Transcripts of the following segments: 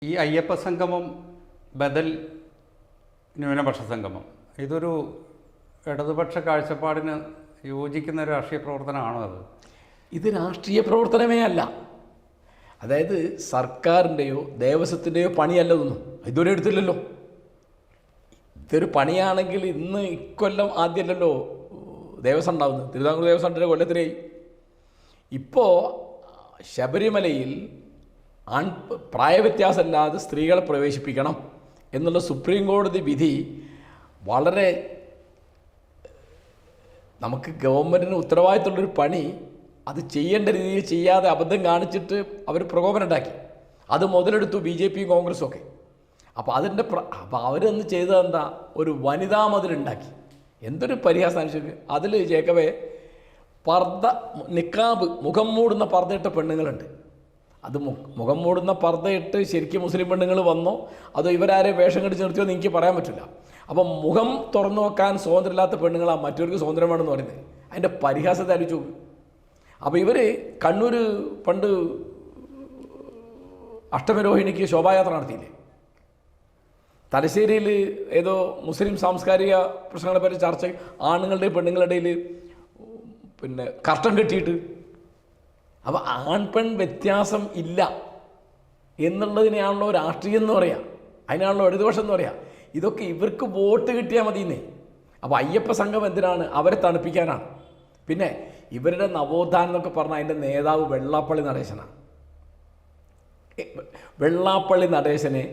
ഈ അയ്യപ്പ സംഗമം, ബദൽ ന്യൂനപക്ഷ സംഗമം, ഇതൊരു ഇടതുപക്ഷ കാഴ്ചപ്പാടിന് യോജിക്കുന്ന ഒരു രാഷ്ട്രീയ പ്രവർത്തനമാണോ അത്? ഇത് രാഷ്ട്രീയ പ്രവർത്തനമേ അല്ല. അതായത് സർക്കാരിൻ്റെയോ ദേവസ്വത്തിൻ്റെയോ പണിയല്ല ഇതൊന്നും. ഇതുവരെ എടുത്തില്ലല്ലോ. ഇതൊരു പണിയാണെങ്കിൽ ഇന്ന് ഇക്കൊല്ലം ആദ്യമല്ലല്ലോ ദേവസ്വം ഉണ്ടാകുന്നത്. തിരുവിതാംകൂർ ദേവസ്വം കൊല്ലത്തിലായി. ഇപ്പോൾ ശബരിമലയിൽ പ്രായവ്യത്യാസമില്ലാതെ സ്ത്രീകളെ പ്രവേശിപ്പിക്കണം എന്നുള്ള സുപ്രീം കോടതി വിധി വളരെ നമുക്ക് ഗവൺമെൻറ്റിന് ഉത്തരവാദിത്തമുള്ളൊരു പണി അത് ചെയ്യേണ്ട രീതിയിൽ ചെയ്യാതെ അബദ്ധം കാണിച്ചിട്ട് അവർ പ്രകോപനം ഉണ്ടാക്കി. അത് മുതലെടുത്തു BJPയും കോൺഗ്രസും ഒക്കെ. അപ്പോൾ അപ്പോൾ അവരൊന്ന് ചെയ്തത് എന്താ, ഒരു വനിതാ മതിലുണ്ടാക്കി. എന്തൊരു പരിഹാസം അനുസരിച്ച് അതിൽ ജേക്കബേ പർദ്ദ, നിക്കാബ്, മുഖം മൂടുന്ന പർദ്ദയിട്ട പെണ്ണുങ്ങളുണ്ട്. അത് മുഖം മൂടുന്ന പർദ്ദയിട്ട് ശരിക്കും മുസ്ലിം പെണ്ണുങ്ങൾ വന്നോ അതോ ഇവരാരെ വേഷം കടിച്ച് നിർത്തിയോ എന്ന് എനിക്ക് പറയാൻ പറ്റില്ല. അപ്പം മുഖം തുറന്നു വെക്കാൻ സ്വാതന്ത്ര്യമില്ലാത്ത പെണ്ണുങ്ങളാണ് മറ്റവർക്ക് സ്വാതന്ത്ര്യമാണെന്ന് പറയുന്നത്. അതിൻ്റെ പരിഹാസത്തെ ആലോചിച്ച് നോക്ക്. അപ്പോൾ ഇവർ കണ്ണൂർ പണ്ട് അഷ്ടമരോഹിണിക്ക് ശോഭായാത്ര നടത്തിയില്ലേ? തലശ്ശേരിയിൽ ഏതോ മുസ്ലിം സാംസ്കാരിക പ്രശ്നങ്ങളെപ്പറ്റി ചർച്ച, ആണുങ്ങളുടെയും പെണ്ണുങ്ങളുടെയിൽ കർട്ടൻ കെട്ടിയിട്ട്. അപ്പോൾ ആൺ പെൺ വ്യത്യാസം ഇല്ല എന്നുള്ളതിനെയാണല്ലോ രാഷ്ട്രീയം എന്ന് പറയാം, അതിനാണല്ലോ ഇടതുപക്ഷം എന്ന് പറയാം. ഇതൊക്കെ ഇവർക്ക് വോട്ട് കിട്ടിയാൽ മതിയെന്നേ. അപ്പോൾ അയ്യപ്പ സംഘം എന്തിനാണ്? അവരെ തണുപ്പിക്കാനാണ്. പിന്നെ ഇവരുടെ നവോത്ഥാനം എന്നൊക്കെ പറഞ്ഞാൽ അതിൻ്റെ നേതാവ് വെള്ളാപ്പള്ളി നടേശനാണ്. വെള്ളാപ്പള്ളി നടേശനെ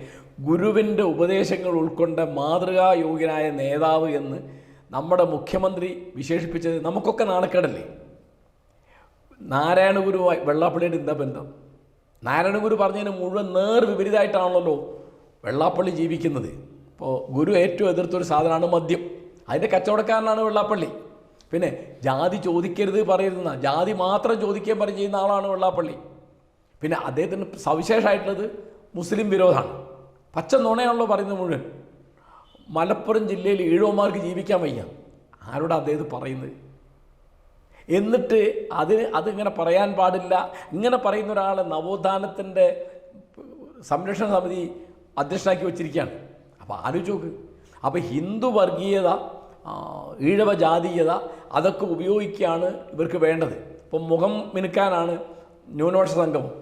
ഗുരുവിൻ്റെ ഉപദേശങ്ങൾ ഉൾക്കൊണ്ട മാതൃകായോഗ്യനായ നേതാവ് എന്ന് നമ്മുടെ മുഖ്യമന്ത്രി വിശേഷിപ്പിച്ചത് നമുക്കൊക്കെ നാണക്കേടല്ലേ? നാരായണഗുരുവായി വെള്ളാപ്പള്ളിയുടെ എന്താ ബന്ധം? നാരായണഗുരു പറഞ്ഞതിന് മുഴുവൻ വിപരീതമായിട്ടാണല്ലോ വെള്ളാപ്പള്ളി ജീവിക്കുന്നത്. ഇപ്പോൾ ഗുരു ഏറ്റവും എതിർത്തൊരു സാധനമാണ് മദ്യം. അതിൻ്റെ കച്ചവടക്കാരനാണ് വെള്ളാപ്പള്ളി. പിന്നെ ജാതി ചോദിക്കരുത് പറയരുതെന്ന, ജാതി മാത്രം ചോദിക്കാൻ പറഞ്ഞ് ചെയ്യുന്ന ആളാണ് വെള്ളാപ്പള്ളി. പിന്നെ അദ്ദേഹത്തിന് സവിശേഷമായിട്ടുള്ളത് മുസ്ലിം വിരോധമാണ്. പച്ച നുണയാണല്ലോ പറയുന്നത് മുഴുവൻ. മലപ്പുറം ജില്ലയിൽ ഈഴവന്മാർക്ക് ജീവിക്കാൻ വയ്യ. ആരോടാ അദ്ദേഹം പറയുന്നത്? എന്നിട്ട് അതിങ്ങനെ പറയാൻ പാടില്ല. ഇങ്ങനെ പറയുന്ന ഒരാളെ നവോത്ഥാനത്തിൻ്റെ സംരക്ഷണ സമിതി അധ്യക്ഷനാക്കി വച്ചിരിക്കുകയാണ്. അപ്പോൾ ആലോചിച്ച് നോക്ക്. അപ്പോൾ ഹിന്ദു വർഗീയത, ഈഴവ ജാതീയത അതൊക്കെ ഉപയോഗിക്കുകയാണ് ഇവർക്ക് വേണ്ടത്. ഇപ്പം മുഖം മിനുക്കാനാണ് ന്യൂനപക്ഷ സംഗമം.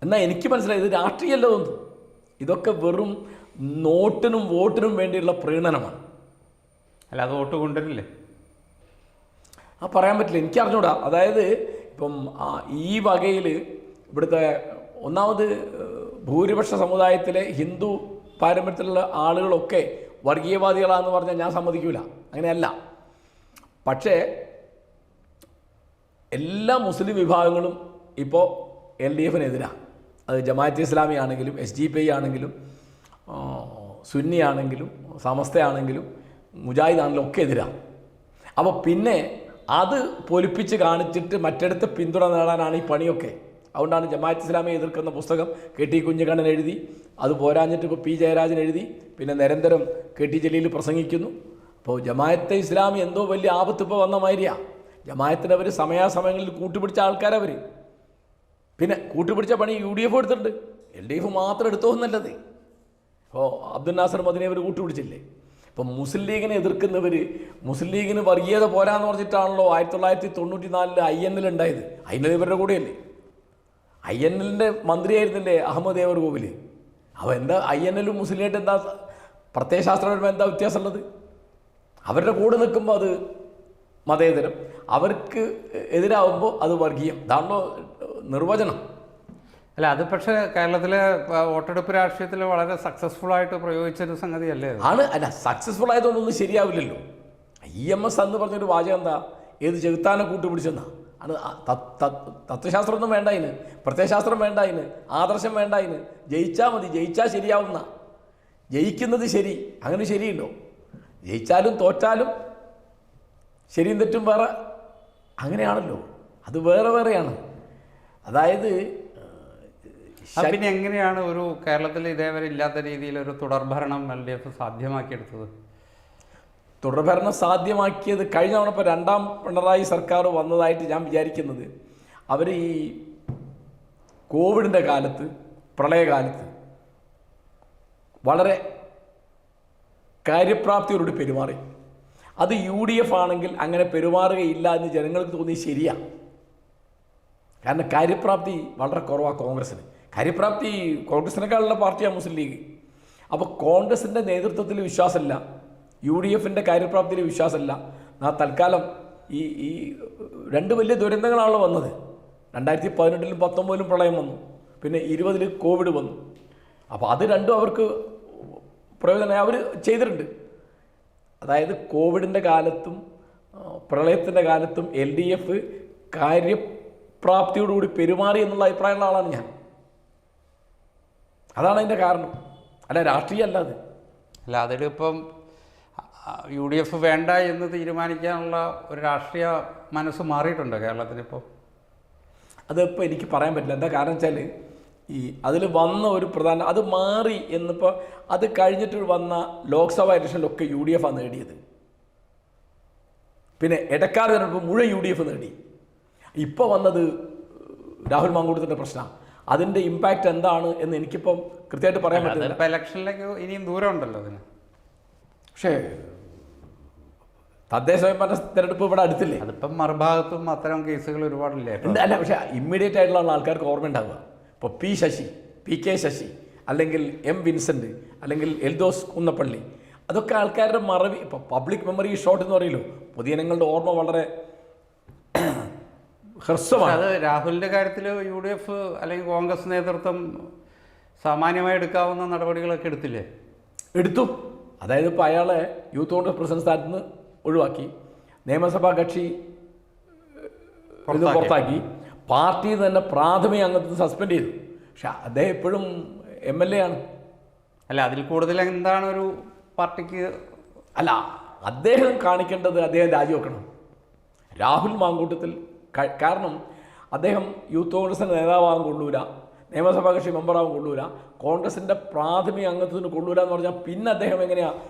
എന്നാൽ എനിക്ക് മനസ്സിലായി ഇത് രാഷ്ട്രീയമല്ല തോന്നുന്നു. ഇതൊക്കെ വെറും നോട്ടിനും വോട്ടിനും വേണ്ടിയുള്ള പ്രീണനമാണ്. അല്ല, അത് വോട്ട് കൊണ്ടുവരില്ലേ? പറയാൻ പറ്റില്ല, എനിക്കറിഞ്ഞൂടാ. അതായത് ഇപ്പം ഈ വകയിൽ ഇവിടുത്തെ ഒന്നാമത് ഭൂരിപക്ഷ സമുദായത്തിലെ ഹിന്ദു പാരമ്പര്യത്തിലുള്ള ആളുകളൊക്കെ വർഗീയവാദികളാണെന്ന് പറഞ്ഞാൽ ഞാൻ സമ്മതിക്കില്ല. അങ്ങനെയല്ല. പക്ഷേ എല്ലാ മുസ്ലിം വിഭാഗങ്ങളും ഇപ്പോൾ LDFനെതിരാണ്. അത് ജമാഅത്തെ ഇസ്ലാമി ആണെങ്കിലും SDPI ആണെങ്കിലും സുന്നി ആണെങ്കിലും സമസ്തയാണെങ്കിലും മുജാഹിദ് ആണെങ്കിലും ഒക്കെ എതിരാണ്. അപ്പോൾ പിന്നെ അത് പൊലിപ്പിച്ച് കാണിച്ചിട്ട് മറ്റിടത്ത് പിന്തുണ നേടാനാണ് ഈ പണിയൊക്കെ. അതുകൊണ്ടാണ് ജമാഅത്തെ ഇസ്ലാമിയെ എതിർക്കുന്ന പുസ്തകം KT കുഞ്ഞിക്കണ്ണൻ എഴുതി. അത് പോരാഞ്ഞിട്ട് ഇപ്പോൾ P ജയരാജൻ എഴുതി. പിന്നെ നിരന്തരം KT ജലീൽ പ്രസംഗിക്കുന്നു. അപ്പോൾ ജമാഅത്തെ ഇസ്ലാമി എന്തോ വലിയ ആപത്ത് ഇപ്പോൾ വന്ന മാതിരിയാണ്. ജമാഅത്തിനവർ സമയാസമയങ്ങളിൽ കൂട്ടുപിടിച്ച ആൾക്കാരവർ. പിന്നെ കൂട്ടുപിടിച്ച പണി UDF എടുത്തിട്ടുണ്ട്. LDF മാത്രം എടുത്തോ എന്നല്ലത്. ഇപ്പോൾ അബ്ദുൽ നാസർ മദനി അവർ കൂട്ടുപിടിച്ചില്ലേ? ഇപ്പം മുസ്ലിം ലീഗിനെ എതിർക്കുന്നവർ മുസ്ലിം ലീഗിന് വർഗീയത പോരാന്ന് പറഞ്ഞിട്ടാണല്ലോ 1994 INL ഉണ്ടായത്. INL ഇവരുടെ കൂടെയല്ലേ? INLൻ്റെ മന്ത്രിയായിരുന്നില്ലേ അഹമ്മദ് ദേവർ കോവിൽ? അപ്പോൾ എന്താ INLും മുസ്ലിമായിട്ട് എന്താ പ്രത്യയശാസ്ത്രപരമായ എന്താ വ്യത്യാസമുള്ളത്? അവരുടെ കൂടെ നിൽക്കുമ്പോൾ അത് മതേതരം, അവർക്ക് എതിരാകുമ്പോൾ അത് വർഗീയം. ഇതാണല്ലോ നിർവചനം. അല്ല, അത് പക്ഷേ കേരളത്തിലെ വോട്ടെടുപ്പ് രാഷ്ട്രീയത്തിൽ വളരെ സക്സസ്ഫുൾ ആയിട്ട് പ്രയോഗിച്ചൊരു സംഗതിയല്ലേ ആണ്? അല്ല, സക്സസ്ഫുൾ ആയതുകൊണ്ടൊന്നും ശരിയാവില്ലല്ലോ. EMS എന്ന് പറഞ്ഞൊരു വാചകം എന്താ? ഏത് ചെകുത്താനെ കൂട്ടുപിടിച്ചെന്നാ ആണ്. തത്വശാസ്ത്രമൊന്നും വേണ്ട അതിന്, പ്രത്യയശാസ്ത്രം വേണ്ട അതിന്, ആദർശം വേണ്ട അതിന്. ജയിച്ചാൽ മതി, ജയിച്ചാൽ ശരിയാവുന്ന. ജയിക്കുന്നത് ശരി, അങ്ങനെ ശരിയുണ്ടോ? ജയിച്ചാലും തോറ്റാലും ശരിയും തെറ്റും വേറെ, അങ്ങനെയാണല്ലോ. അത് വേറെ വേറെയാണ്. അതായത് പിന്നെ എങ്ങനെയാണ് ഒരു കേരളത്തിൽ ഇതേവരെ ഇല്ലാത്ത രീതിയിൽ ഒരു തുടർഭരണം LDF സാധ്യമാക്കിയെടുത്തത്? തുടർഭരണം സാധ്യമാക്കിയത് കഴിഞ്ഞ തവണ ഇപ്പോൾ രണ്ടാം പിണറായി സർക്കാർ വന്നതായിട്ട് ഞാൻ വിചാരിക്കുന്നത് അവർ ഈ കോവിഡിൻ്റെ കാലത്ത് പ്രളയകാലത്ത് വളരെ കാര്യപ്രാപ്തിയോട് പെരുമാറി. അത് UDF ആണെങ്കിൽ അങ്ങനെ പെരുമാറുകയില്ല എന്ന് ജനങ്ങൾക്ക് തോന്നി ശരിയാണ്. കാരണം കാര്യപ്രാപ്തി വളരെ കുറവാണ് കോൺഗ്രസ്സിന്. കാര്യപ്രാപ്തി കോൺഗ്രസിനേക്കാളുള്ള പാർട്ടിയാണ് മുസ്ലിം ലീഗ്. അപ്പോൾ കോൺഗ്രസിൻ്റെ നേതൃത്വത്തിൽ വിശ്വാസമില്ല, UDFൻ്റെ കാര്യപ്രാപ്തിയിൽ വിശ്വാസമില്ല. തൽക്കാലം ഈ രണ്ട് വലിയ ദുരന്തങ്ങളാണല്ലോ വന്നത്. 2018-ലും 2019-ലും പ്രളയം വന്നു, പിന്നെ 2020-ൽ കോവിഡ് വന്നു. അപ്പോൾ അത് രണ്ടും അവർക്ക് പ്രയോജനം അവർ ചെയ്തിട്ടുണ്ട്. അതായത് കോവിഡിൻ്റെ കാലത്തും പ്രളയത്തിൻ്റെ കാലത്തും LDF കാര്യപ്രാപ്തിയോടുകൂടി പെരുമാറി എന്നുള്ള അഭിപ്രായമുള്ള ആളാണ് ഞാൻ. അതാണ് അതിൻ്റെ കാരണം, അല്ല രാഷ്ട്രീയം അല്ലാതെ. അല്ല അതിലിപ്പം UDF വേണ്ട എന്ന് തീരുമാനിക്കാനുള്ള ഒരു രാഷ്ട്രീയ മനസ്സ് മാറിയിട്ടുണ്ട് കേരളത്തിലിപ്പോൾ. അതിപ്പോൾ എനിക്ക് പറയാൻ പറ്റില്ല. എന്താ കാരണം വെച്ചാൽ അതിൽ വന്ന ഒരു പ്രധാന അത് മാറി എന്നിപ്പോൾ അത് കഴിഞ്ഞിട്ട് വന്ന ലോക്സഭാ ഇലക്ഷനിലൊക്കെ UDF ആണ് നേടിയത്. പിന്നെ ഇടക്കാല തെരഞ്ഞെടുപ്പ് മുഴുവൻ UDF നേടി. ഇപ്പോൾ വന്നത് രാഹുൽ മാങ്കൂട്ടത്തിൻ്റെ പ്രശ്നമാണ്. അതിൻ്റെ ഇമ്പാക്റ്റ് എന്താണ് എന്ന് എനിക്കിപ്പം കൃത്യമായിട്ട് പറയാൻ പറ്റില്ല. ഇപ്പോൾ ഇലക്ഷനിലേക്ക് ഇനിയും ദൂരം ഉണ്ടല്ലോ അതിന്. പക്ഷേ തദ്ദേശ സ്വയംഭരണ തെരഞ്ഞെടുപ്പ് ഇവിടെ അടുത്തില്ലേ? അതിപ്പം മറുഭാഗത്തും അത്തരം കേസുകൾ ഒരുപാടില്ലേ? അല്ല, പക്ഷേ ഇമ്മീഡിയറ്റ് ആയിട്ടുള്ള ആൾക്കാർക്ക് ഓർമ്മ ഉണ്ടാവുക. ഇപ്പോൾ PK ശശി, അല്ലെങ്കിൽ M വിൻസെൻ്റ്, അല്ലെങ്കിൽ എൽദോസ് കുന്നപ്പള്ളി, അതൊക്കെ ആൾക്കാരുടെ മറവി. ഇപ്പോൾ പബ്ലിക് മെമ്മറി ഷോട്ട് എന്ന് പറയല്ലോ, പൊതുജനങ്ങളുടെ ഓർമ്മ വളരെ ഹ്രസ്വമാണ്. അത് രാഹുലിൻ്റെ കാര്യത്തിൽ UDF അല്ലെങ്കിൽ കോൺഗ്രസ് നേതൃത്വം സാമാന്യമായി എടുക്കാവുന്ന നടപടികളൊക്കെ എടുത്തില്ലേ? എടുത്തു. അതായത് ഇപ്പോൾ അയാളെ യൂത്ത് കോൺഗ്രസ് പ്രസിഡന്റ് സ്ഥാനത്ത് നിന്ന് ഒഴിവാക്കി, നിയമസഭാ കക്ഷി പുറത്താക്കി, പാർട്ടിയിൽ തന്നെ പ്രാഥമിക അംഗത്വം സസ്പെൻഡ് ചെയ്തു. പക്ഷെ അദ്ദേഹം ഇപ്പോഴും MLA ആണ്. അല്ല അതിൽ കൂടുതൽ എന്താണ് ഒരു പാർട്ടിക്ക്? അല്ല, അദ്ദേഹം കാണിക്കേണ്ടത് അദ്ദേഹം രാജിവെക്കണം. രാഹുൽ മാങ്കൂട്ടത്തിൽ കാരണം അദ്ദേഹം യൂത്ത് കോൺഗ്രസിൻ്റെ നേതാവാകാൻ കൊള്ളൂല, നിയമസഭാ കക്ഷി മെമ്പറാകാൻ കൊള്ളൂല, കോൺഗ്രസിൻ്റെ പ്രാഥമിക അംഗത്വത്തിന് കൊള്ളൂല എന്ന് പറഞ്ഞാൽ പിന്നെ അദ്ദേഹം എങ്ങനെയാണ്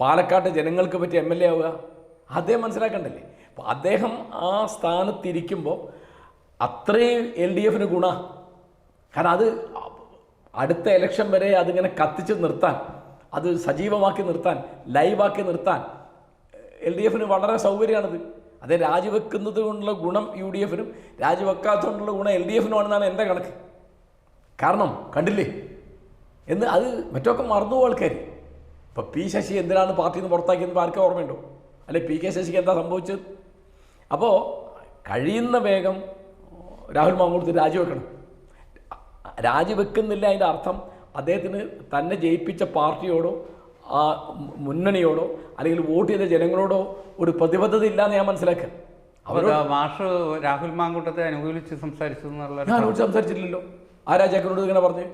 പാലക്കാട്ട് ജനങ്ങൾക്ക് പറ്റിയ MLA ആവുക? അദ്ദേഹം മനസ്സിലാക്കണ്ടല്ലേ. അപ്പോൾ അദ്ദേഹം ആ സ്ഥാനത്തിരിക്കുമ്പോൾ അത്രയും LDFന് ഗുണ. കാരണം അത് അടുത്ത ഇലക്ഷൻ വരെ അതിങ്ങനെ കത്തിച്ച് നിർത്താൻ, അത് സജീവമാക്കി നിർത്താൻ, ലൈവാക്കി നിർത്താൻ LDFന് വളരെ സൗകര്യമാണത്. അത് രാജിവെക്കുന്നത് കൊണ്ടുള്ള ഗുണം UDFനും രാജിവെക്കാത്തതുകൊണ്ടുള്ള ഗുണം LDFനുമാണെന്നാണ് എൻ്റെ കണക്ക്. കാരണം കണ്ടില്ലേ എന്ന് അത് മറ്റൊക്കെ മറന്നു ആൾക്കാർ. ഇപ്പോൾ P ശശി എന്തിനാണ് പാർട്ടിയിൽ നിന്ന് പുറത്താക്കിയെന്ന് ആർക്കും ഓർമ്മയുണ്ടോ? അല്ലെ PK ശശിക്ക് എന്താ സംഭവിച്ചത്? അപ്പോൾ കഴിയുന്ന വേഗം രാഹുൽ മാങ്കൂട്ടത്തിൽ രാജിവെക്കണം. രാജിവെക്കുന്നില്ല അതിൻ്റെ അർത്ഥം അദ്ദേഹത്തിന് തന്നെ ജയിപ്പിച്ച പാർട്ടിയോടോ ആ മുന്നണിയോടോ അല്ലെങ്കിൽ വോട്ട് ചെയ്ത ജനങ്ങളോടോ ഒരു പ്രതിബദ്ധത ഇല്ലാന്ന് ഞാൻ മനസ്സിലാക്കുക. മാഷ് രാഹുൽ മാങ്കൂട്ടത്തെ അനുകൂലിച്ച് സംസാരിച്ചു എന്നുള്ള ഞാൻ സംസാരിച്ചില്ലല്ലോ. ആരാ ചേക്കനോട് ഇങ്ങനെ പറഞ്ഞ്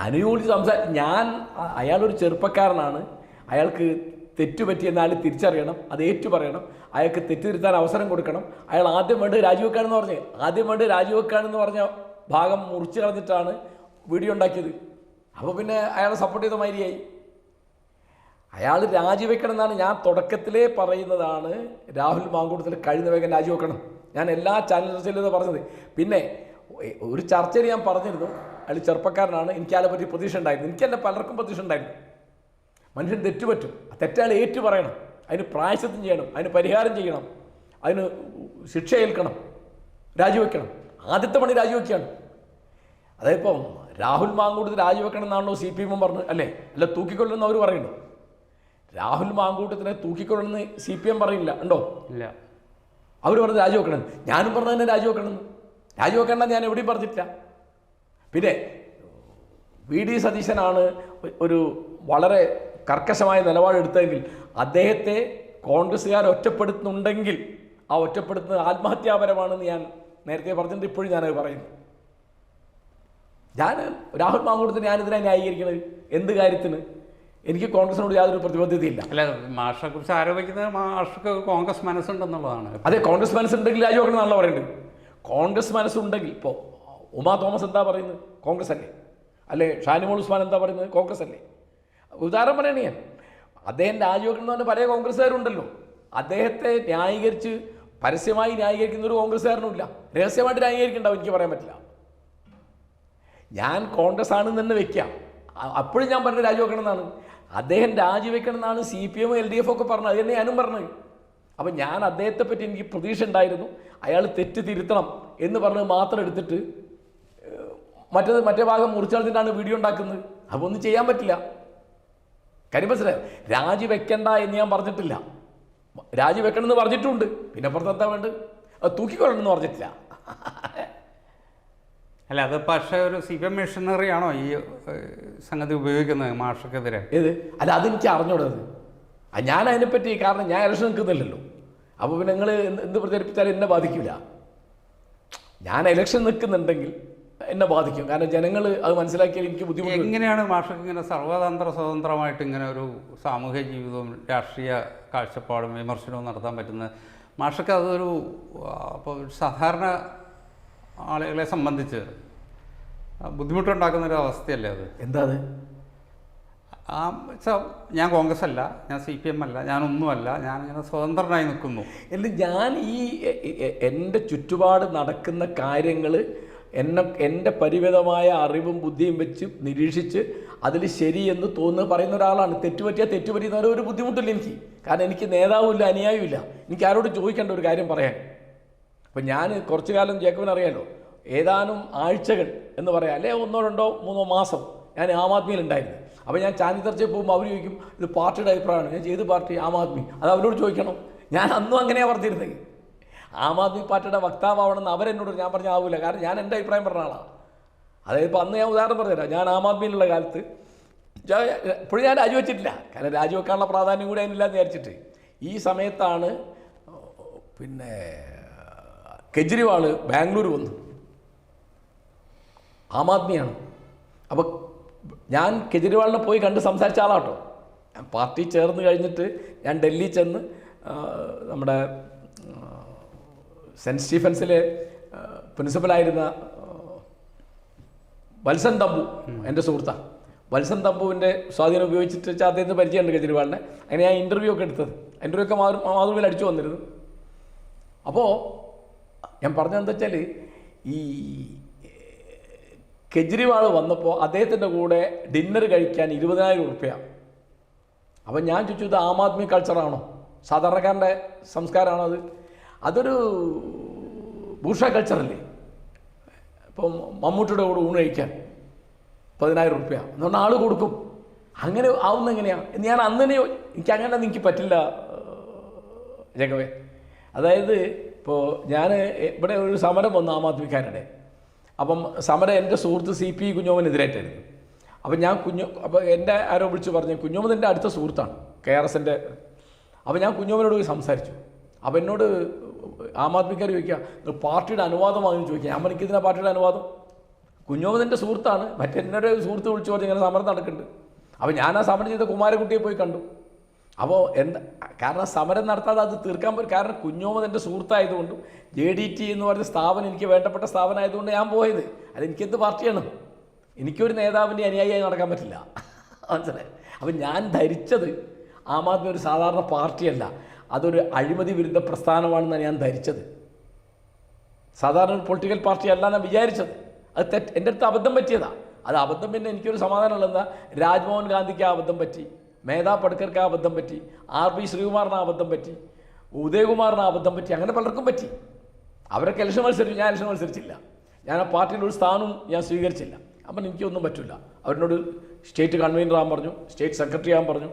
അനുകൂലിച്ച് ഞാൻ അയാളൊരു ചെറുപ്പക്കാരനാണ്, അയാൾക്ക് തെറ്റുപറ്റിയെന്നാൽ തിരിച്ചറിയണം, അത് ഏറ്റു പറയണം, അയാൾക്ക് തെറ്റുതിരുത്താൻ അവസരം കൊടുക്കണം. അയാൾ ആദ്യം വേണ്ടത് രാജിവെക്കാനെന്ന് പറഞ്ഞ് രാജിവെക്കാനെന്ന് പറഞ്ഞ ഭാഗം മുറിച്ച് കളഞ്ഞിട്ടാണ് വീഡിയോ ഉണ്ടാക്കിയത്. അപ്പോൾ പിന്നെ അയാളെ സപ്പോർട്ട് ചെയ്ത മാതിരിയായി. അയാൾ രാജിവെക്കണം എന്നാണ് ഞാൻ തുടക്കത്തിലേ പറയുന്നതാണ്. രാഹുൽ മാങ്കൂട്ടത്തിൽ കഴിയുന്ന വേഗം രാജിവെക്കണം. ഞാൻ എല്ലാ ചാനൽ ചർച്ചയിലും പറഞ്ഞത്. പിന്നെ ഒരു ചർച്ചയിൽ ഞാൻ പറഞ്ഞിരുന്നു, അയാൾ ചെറുപ്പക്കാരനാണ്, എനിക്ക് അയാളെ പറ്റി പ്രതീക്ഷ ഉണ്ടായിരുന്നു. എനിക്കല്ല പലർക്കും പ്രതീക്ഷ ഉണ്ടായിരുന്നു. മനുഷ്യൻ തെറ്റുപറ്റും, തെറ്റയാൾ ഏറ്റു പറയണം, അതിന് പ്രായശ്ചിത്തം ചെയ്യണം, അതിന് പരിഹാരം ചെയ്യണം, അതിന് ശിക്ഷ ഏൽക്കണം, രാജിവെക്കണം. ആദ്യത്തെ പണി രാജിവെക്കുകയാണ്. അതായതിപ്പം രാഹുൽ മാങ്കൂട്ടത്തിൽ രാജിവെക്കണം എന്നാണല്ലോ CPM പറഞ്ഞു, അല്ല തൂക്കിക്കൊള്ളുന്ന അവർ പറയുന്നു. രാഹുൽ മാങ്കൂട്ടത്തിനെ തൂക്കിക്കൊള്ളുന്ന CPM പറയില്ല, ഉണ്ടോ? ഇല്ല. അവർ പറഞ്ഞ് രാജിവെക്കണം. ഞാനും പറഞ്ഞത് തന്നെ രാജിവെക്കണമെന്ന്. രാജിവെക്കേണ്ട ഞാൻ എവിടെയും പറഞ്ഞിട്ടില്ല. പിന്നെ VD സതീശനാണ് ഒരു വളരെ കർക്കശമായ നിലപാടെടുത്തതെങ്കിൽ അദ്ദേഹത്തെ കോൺഗ്രസ്സുകാർ ഒറ്റപ്പെടുത്തുന്നുണ്ടെങ്കിൽ ആ ഒറ്റപ്പെടുത്തുന്നത് ആത്മഹത്യാപരമാണെന്ന് ഞാൻ നേരത്തെ പറഞ്ഞിട്ട് ഇപ്പോഴും ഞാനത് പറയുന്നു. ഞാൻ രാഹുൽ മാങ്കൂട്ടത്തിന് ഞാനിതിനെ ന്യായീകരിക്കുന്നത് എന്ത് കാര്യത്തിന്? എനിക്ക് കോൺഗ്രസിനോട് യാതൊരു പ്രതിബദ്ധതയില്ല. അല്ല, മാഷിനെ കുറിച്ച് ആരോപിക്കുന്നത് മാഷക്ക് കോൺഗ്രസ് മനസ്സുണ്ടെന്നുള്ളതാണ്. അതെ, കോൺഗ്രസ് മനസ്സുണ്ടെങ്കിൽ രാജിവെക്കണം എന്നാണല്ലോ പറയുന്നത്. കോൺഗ്രസ് മനസ്സുണ്ടെങ്കിൽ ഇപ്പോൾ ഉമാ തോമസ് എന്താ പറയുന്നത്? കോൺഗ്രസ് അല്ലേ? അല്ലേ ഷാനിമോൾ ഉസ്മാൻ എന്താ പറയുന്നത്? കോൺഗ്രസ് അല്ലേ? ഉദാഹരണം പറയണേ ഞാൻ. അദ്ദേഹം രാജിവെക്കണം എന്ന് പറഞ്ഞാൽ പല കോൺഗ്രസ്സുകാരുണ്ടല്ലോ. അദ്ദേഹത്തെ ന്യായീകരിച്ച് പരസ്യമായി ന്യായീകരിക്കുന്ന ഒരു കോൺഗ്രസ്സുകാരനുമില്ല. രഹസ്യമായിട്ട് ന്യായീകരിക്കണ്ടാവും, എനിക്ക് പറയാൻ പറ്റില്ല. ഞാൻ കോൺഗ്രസ് ആണെന്ന് തന്നെ വെക്കാം. അപ്പോഴും ഞാൻ പറഞ്ഞത് രാജിവെക്കണം എന്നാണ്. അദ്ദേഹം രാജിവെക്കണം എന്നാണ് CPM LDF ഒക്കെ പറഞ്ഞത്. അത് തന്നെ ഞാനും പറഞ്ഞത്. അപ്പം ഞാൻ അദ്ദേഹത്തെ പറ്റി എനിക്ക് പ്രതീക്ഷ ഉണ്ടായിരുന്നു. അയാൾ തെറ്റ് തിരുത്തണം എന്ന് പറഞ്ഞത് മാത്രം എടുത്തിട്ട് മറ്റേ ഭാഗം മുറിച്ചളത്തിട്ടാണ് വീഡിയോ ഉണ്ടാക്കുന്നത്. അപ്പോൾ ഒന്നും ചെയ്യാൻ പറ്റില്ല. കാര്യം മനസ്സിലായോ? രാജിവെക്കണ്ട എന്ന് ഞാൻ പറഞ്ഞിട്ടില്ല. രാജിവെക്കണമെന്ന് പറഞ്ഞിട്ടുണ്ട്. പിന്നെ പുറത്തെത്താൻ വേണ്ട അത് തൂക്കിക്കൊള്ളണമെന്ന് പറഞ്ഞിട്ടില്ല. അല്ല, അത് പക്ഷേ ഒരു CPM മെഷീനറി ആണോ ഈ സംഗതി ഉപയോഗിക്കുന്നത് മാഷക്കെതിരെ? ഏത്? അല്ല, അതെനിക്ക് അറിഞ്ഞൂടത്. ഞാൻ അതിനെപ്പറ്റി, കാരണം ഞാൻ ഇലക്ഷൻ നിൽക്കുന്നില്ലല്ലോ. അപ്പോൾ പിന്നെ നിങ്ങൾ എന്ത് പ്രചരിപ്പിച്ചാലും എന്നെ ബാധിക്കില്ല. ഞാൻ ഇലക്ഷൻ നിൽക്കുന്നുണ്ടെങ്കിൽ എന്നെ ബാധിക്കും. കാരണം ജനങ്ങൾ അത് മനസ്സിലാക്കിയാൽ എനിക്ക് ബുദ്ധിമുട്ട്. എങ്ങനെയാണ് മാഷക്ക് ഇങ്ങനെ സർവതന്ത്ര സ്വതന്ത്രമായിട്ട് ഇങ്ങനെ ഒരു സാമൂഹ്യ ജീവിതവും രാഷ്ട്രീയ കാഴ്ചപ്പാടും വിമർശനവും നടത്താൻ പറ്റുന്നത്? മാഷക്ക് അതൊരു അപ്പോൾ സാധാരണ ആളുകളെ സംബന്ധിച്ച് ബുദ്ധിമുട്ടുണ്ടാക്കുന്നൊരു അവസ്ഥയല്ലേ അത്? എന്താ അത്? ഞാൻ കോൺഗ്രസ് അല്ല, ഞാൻ CPM അല്ല, ഞാനൊന്നുമല്ല, ഞാനിങ്ങനെ സ്വതന്ത്രനായി നിൽക്കുന്നു. ഞാൻ എൻ്റെ ചുറ്റുപാട് നടക്കുന്ന കാര്യങ്ങൾ എൻ്റെ പരിമിതമായ അറിവും ബുദ്ധിയും വെച്ച് നിരീക്ഷിച്ച് അതിൽ ശരിയെന്ന് തോന്നുന്നത് പറയുന്ന ഒരാളാണ്. തെറ്റുപറ്റിയെന്നവരെ ഒരു ബുദ്ധിമുട്ടില്ല എനിക്ക്. കാരണം എനിക്ക് നേതാവുമില്ല, അനുയായമില്ല. എനിക്ക് ആരോട് ചോദിക്കേണ്ട ഒരു കാര്യം പറയാൻ. അപ്പം ഞാൻ കുറച്ചു കാലം ജേക്കബിന് അറിയാലോ, ഏതാനും ആഴ്ചകൾ എന്ന് പറയാം, അല്ലെ 1 2 3 മാസം ഞാൻ ആം ആദ്മിയിലുണ്ടായിരുന്നു. അപ്പോൾ ഞാൻ ചാനൽ ചർച്ചയിൽ പോകുമ്പോൾ അവർ ചോദിക്കും ഇത് പാർട്ടിയുടെ അഭിപ്രായമാണ്. ഞാൻ ചെയ്ത് പാർട്ടി ആം ആദ്മി, അത് അവരോട് ചോദിക്കണം. ഞാൻ അന്നും അങ്ങനെയാണ് പറഞ്ഞിരുന്നത്. ആം ആദ്മി പാർട്ടിയുടെ വക്താവണമെന്ന് അവരെന്നോട് ഞാൻ പറഞ്ഞ ആവില്ല. കാരണം ഞാൻ എൻ്റെ അഭിപ്രായം പറഞ്ഞ ആളാണ്. അതായത് ഇപ്പോൾ അന്ന് ഞാൻ ഉദാഹരണം പറഞ്ഞുതരാം. ഞാൻ ആം ആദ്മിയിലുള്ള കാലത്ത് ഇപ്പോഴും ഞാൻ രാജിവെച്ചിട്ടില്ല. കാരണം രാജിവെക്കാനുള്ള പ്രാധാന്യം കൂടി അതിനില്ലാന്ന് വിചാരിച്ചിട്ട്. ഈ സമയത്താണ് പിന്നെ കെജ്രിവാൾ ബാംഗ്ലൂർ വന്നു. ആം ആദ്മിയാണ്. അപ്പോൾ ഞാൻ കെജ്രിവാളിനെ പോയി കണ്ട് സംസാരിച്ച ആളാട്ടോ. ഞാൻ പാർട്ടി ചേർന്ന് കഴിഞ്ഞിട്ട് ഞാൻ ഡൽഹി ചെന്ന് നമ്മുടെ സെൻറ്റ് സ്റ്റീഫൻസിലെ പ്രിൻസിപ്പലായിരുന്ന വത്സൻ തമ്പു എൻ്റെ സുഹൃത്താണ്. വത്സൻ തമ്പുവിൻ്റെ സ്വാധീനം ഉപയോഗിച്ചിട്ട് വെച്ചാൽ അദ്ദേഹത്തിന് പരിചയമുണ്ട് കെജ്രിവാളിനെ. അങ്ങനെ ഞാൻ ഇൻ്റർവ്യൂ ഒക്കെ എടുത്തത്. ഇൻ്റർവ്യൂ ഒക്കെ മാതൃഭൂമിയിൽ അടിച്ചു വന്നിരുന്നു. അപ്പോൾ ഞാൻ പറഞ്ഞതെന്താ വെച്ചാൽ, ഈ കെജ്രിവാൾ വന്നപ്പോൾ അദ്ദേഹത്തിൻ്റെ കൂടെ ഡിന്നർ കഴിക്കാൻ 20,000 രൂപ. അപ്പം ഞാൻ ചോദിച്ചു, ഇത് ആം ആദ്മി കൾച്ചറാണോ, സാധാരണക്കാരൻ്റെ സംസ്കാരമാണോ അത്? അതൊരു ബൂർഷ കൾച്ചറല്ലേ. ഇപ്പം മമ്മൂട്ടിയുടെ കൂടെ ഊണ് കഴിക്കാൻ 10,000 രൂപ എന്ന് പറഞ്ഞാൽ ആൾ കൊടുക്കും. അങ്ങനെ ആവുന്ന എങ്ങനെയാണ് എന്ന് ഞാൻ അന്ന് തന്നെ എനിക്ക് അങ്ങനെ എനിക്ക് പറ്റില്ല ജഗവേ. അതായത് ഇപ്പോൾ ഞാൻ ഇവിടെ ഒരു സമരം വന്നു ആം ആദ്മിക്കാരുടെ. അപ്പം സമരം എൻ്റെ സുഹൃത്ത് CP കുഞ്ഞോമനെതിരായിട്ടായിരുന്നു. അപ്പം ഞാൻ അപ്പോൾ എൻ്റെ ആരോ വിളിച്ച് പറഞ്ഞു, കുഞ്ഞോമൻ എൻ്റെ അടുത്ത സുഹൃത്താണ്, KRSൻ്റെ. അപ്പോൾ ഞാൻ കുഞ്ഞോമനോട് പോയി സംസാരിച്ചു. അപ്പോൾ എന്നോട് ആം ആദ്മിക്കാർ ചോദിക്കുക പാർട്ടിയുടെ അനുവാദം വാങ്ങി ചോദിക്കുക. ഞാൻ എനിക്കിതിനാ പാർട്ടിയുടെ അനുവാദം? കുഞ്ഞോമൻ എൻ്റെ സുഹൃത്താണ്. മറ്റെന്നൊരു സുഹൃത്ത് വിളിച്ചു പറഞ്ഞു ഇങ്ങനെ സമരം നടക്കുന്നുണ്ട്. അപ്പോൾ ഞാൻ ആ സമരം ചെയ്ത കുമാരകുട്ടിയെ പോയി കണ്ടു. അപ്പോൾ കാരണം സമരം നടത്താതെ അത് തീർക്കാൻ പറ്റും. കാരണം കുഞ്ഞോമൻ എൻ്റെ സുഹൃത്തായതുകൊണ്ടും JDT എന്ന് പറഞ്ഞ സ്ഥാപനം എനിക്ക് വേണ്ടപ്പെട്ട സ്ഥാപനമായതുകൊണ്ട് ഞാൻ പോയത്. അത് എനിക്കെന്ത് പാർട്ടിയാണ്? എനിക്കൊരു നേതാവിൻ്റെ അനുയായിയായി നടക്കാൻ പറ്റില്ല, മനസ്സിലായി? അപ്പം ഞാൻ ധരിച്ചത് ആം ആദ്മി ഒരു സാധാരണ പാർട്ടിയല്ല, അതൊരു അഴിമതി വിരുദ്ധ പ്രസ്ഥാനമാണെന്നാണ് ഞാൻ ധരിച്ചത്. സാധാരണ ഒരു പൊളിറ്റിക്കൽ പാർട്ടി അല്ല ഞാൻ വിചാരിച്ചത്. അത് എൻ്റെ അടുത്ത് അബദ്ധം പറ്റിയതാണ്. അത് അബദ്ധം പിന്നെ എനിക്കൊരു സമാധാനമുള്ളതെന്താ, രാജ്മോഹൻ ഗാന്ധിക്ക് ആ അബദ്ധം പറ്റി, മേധാ പട്കർക്ക് ആ അബദ്ധം പറ്റി, RB ശ്രീകുമാറിന് ആ അബദ്ധം പറ്റി, ഉദയകുമാറിന് ആ അബദ്ധം പറ്റി, അങ്ങനെ പലർക്കും പറ്റി. അവരൊക്കെ ഇലക്ഷൻ മത്സരിച്ചു, ഞാൻ ഇലക്ഷൻ മത്സരിച്ചില്ല. ഞാൻ ആ പാർട്ടിയുടെ ഒരു സ്ഥാനവും ഞാൻ സ്വീകരിച്ചില്ല. അപ്പം എനിക്കൊന്നും പറ്റില്ല. അവരോട് സ്റ്റേറ്റ് കൺവീനർ ആകാൻ പറഞ്ഞു, സ്റ്റേറ്റ് സെക്രട്ടറി ആകാൻ പറഞ്ഞു,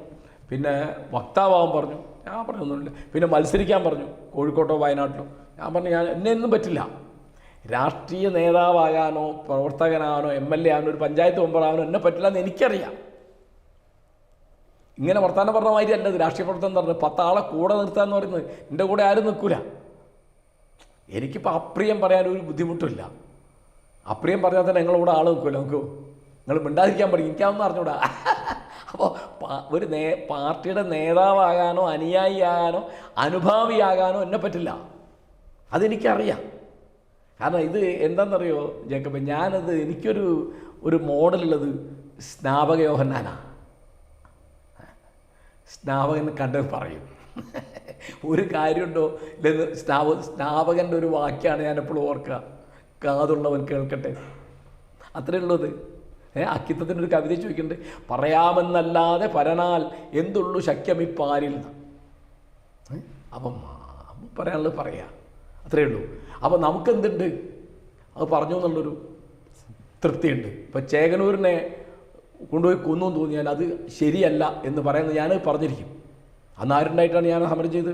പിന്നെ വക്താവാകാൻ പറഞ്ഞു. ഞാൻ പറഞ്ഞൊന്നുമില്ല. പിന്നെ മത്സരിക്കാൻ പറഞ്ഞു, കോഴിക്കോട്ടോ വയനാട്ടിലോ. ഞാൻ പറഞ്ഞു എന്നെ ഒന്നും പറ്റില്ല. രാഷ്ട്രീയ നേതാവാകാനോ പ്രവർത്തകനാകാനോ MLA ആകാനോ ഒരു പഞ്ചായത്ത് മെമ്പറാകാനോ എന്നെ പറ്റില്ല എന്ന് എനിക്കറിയാം. ഇങ്ങനെ വർത്താനം പറഞ്ഞ മാതിരി അല്ലത് രാഷ്ട്രീയ പ്രവർത്തനം പറഞ്ഞത്. 10 ആളെ കൂടെ നിർത്താന്ന് പറയുന്നത്, എൻ്റെ കൂടെ ആരും നിൽക്കില്ല. എനിക്കിപ്പോൾ അപ്രിയം പറയാനൊരു ബുദ്ധിമുട്ടില്ല. അപ്രിയം പറഞ്ഞാൽ തന്നെ ഞങ്ങളുടെ കൂടെ ആൾ നിൽക്കുമല്ലോ. നമുക്ക് നിങ്ങൾ മിണ്ടാതിരിക്കാൻ പഠിക്കും, എനിക്കാവുന്ന അറിഞ്ഞൂടാ. അപ്പോൾ ഒരു പാർട്ടിയുടെ നേതാവാകാനോ അനുയായിയാകാനോ അനുഭാവിയാകാനോ എന്നെ പറ്റില്ല. അതെനിക്കറിയാം. കാരണം ഇത് എന്താണെന്നറിയോ ജേക്കബ്, ഞാനത് എനിക്കൊരു മോഡലുള്ളത് സ്നാപക യോഹന്നാനാണ്. സ്നാപകൻ കണ്ടത് പറയും, ഒരു കാര്യമുണ്ടോ ഇല്ലെന്ന്. സ്നാപകൻ്റെ ഒരു വാക്യമാണ് ഞാൻ എപ്പോഴും ഓർക്കുക, കാതുള്ളവൻ കേൾക്കട്ടെ. അത്രേ ഉള്ളത്. അക്കിത്തത്തിനൊരു കവിത ചോദിക്കുന്നുണ്ട്, പറയാമെന്നല്ലാതെ പരനാൽ എന്തുള്ളൂ ശക്യമിപ്പാരിൽ. അപ്പം പറയാനുള്ളത് പറയാം, അത്രയേ ഉള്ളൂ. അപ്പം നമുക്കെന്തുണ്ട്, അത് പറഞ്ഞു എന്നുള്ളൊരു തൃപ്തിയുണ്ട്. ഇപ്പം ചേകനൂരിനെ കൊണ്ടുപോയി കൊന്നു തോന്നിയാൽ അത് ശരിയല്ല എന്ന് പറയുന്നത് ഞാൻ പറഞ്ഞിരിക്കും. അന്ന് ആരുണ്ടായിട്ടാണ് ഞാൻ സമരം ചെയ്ത്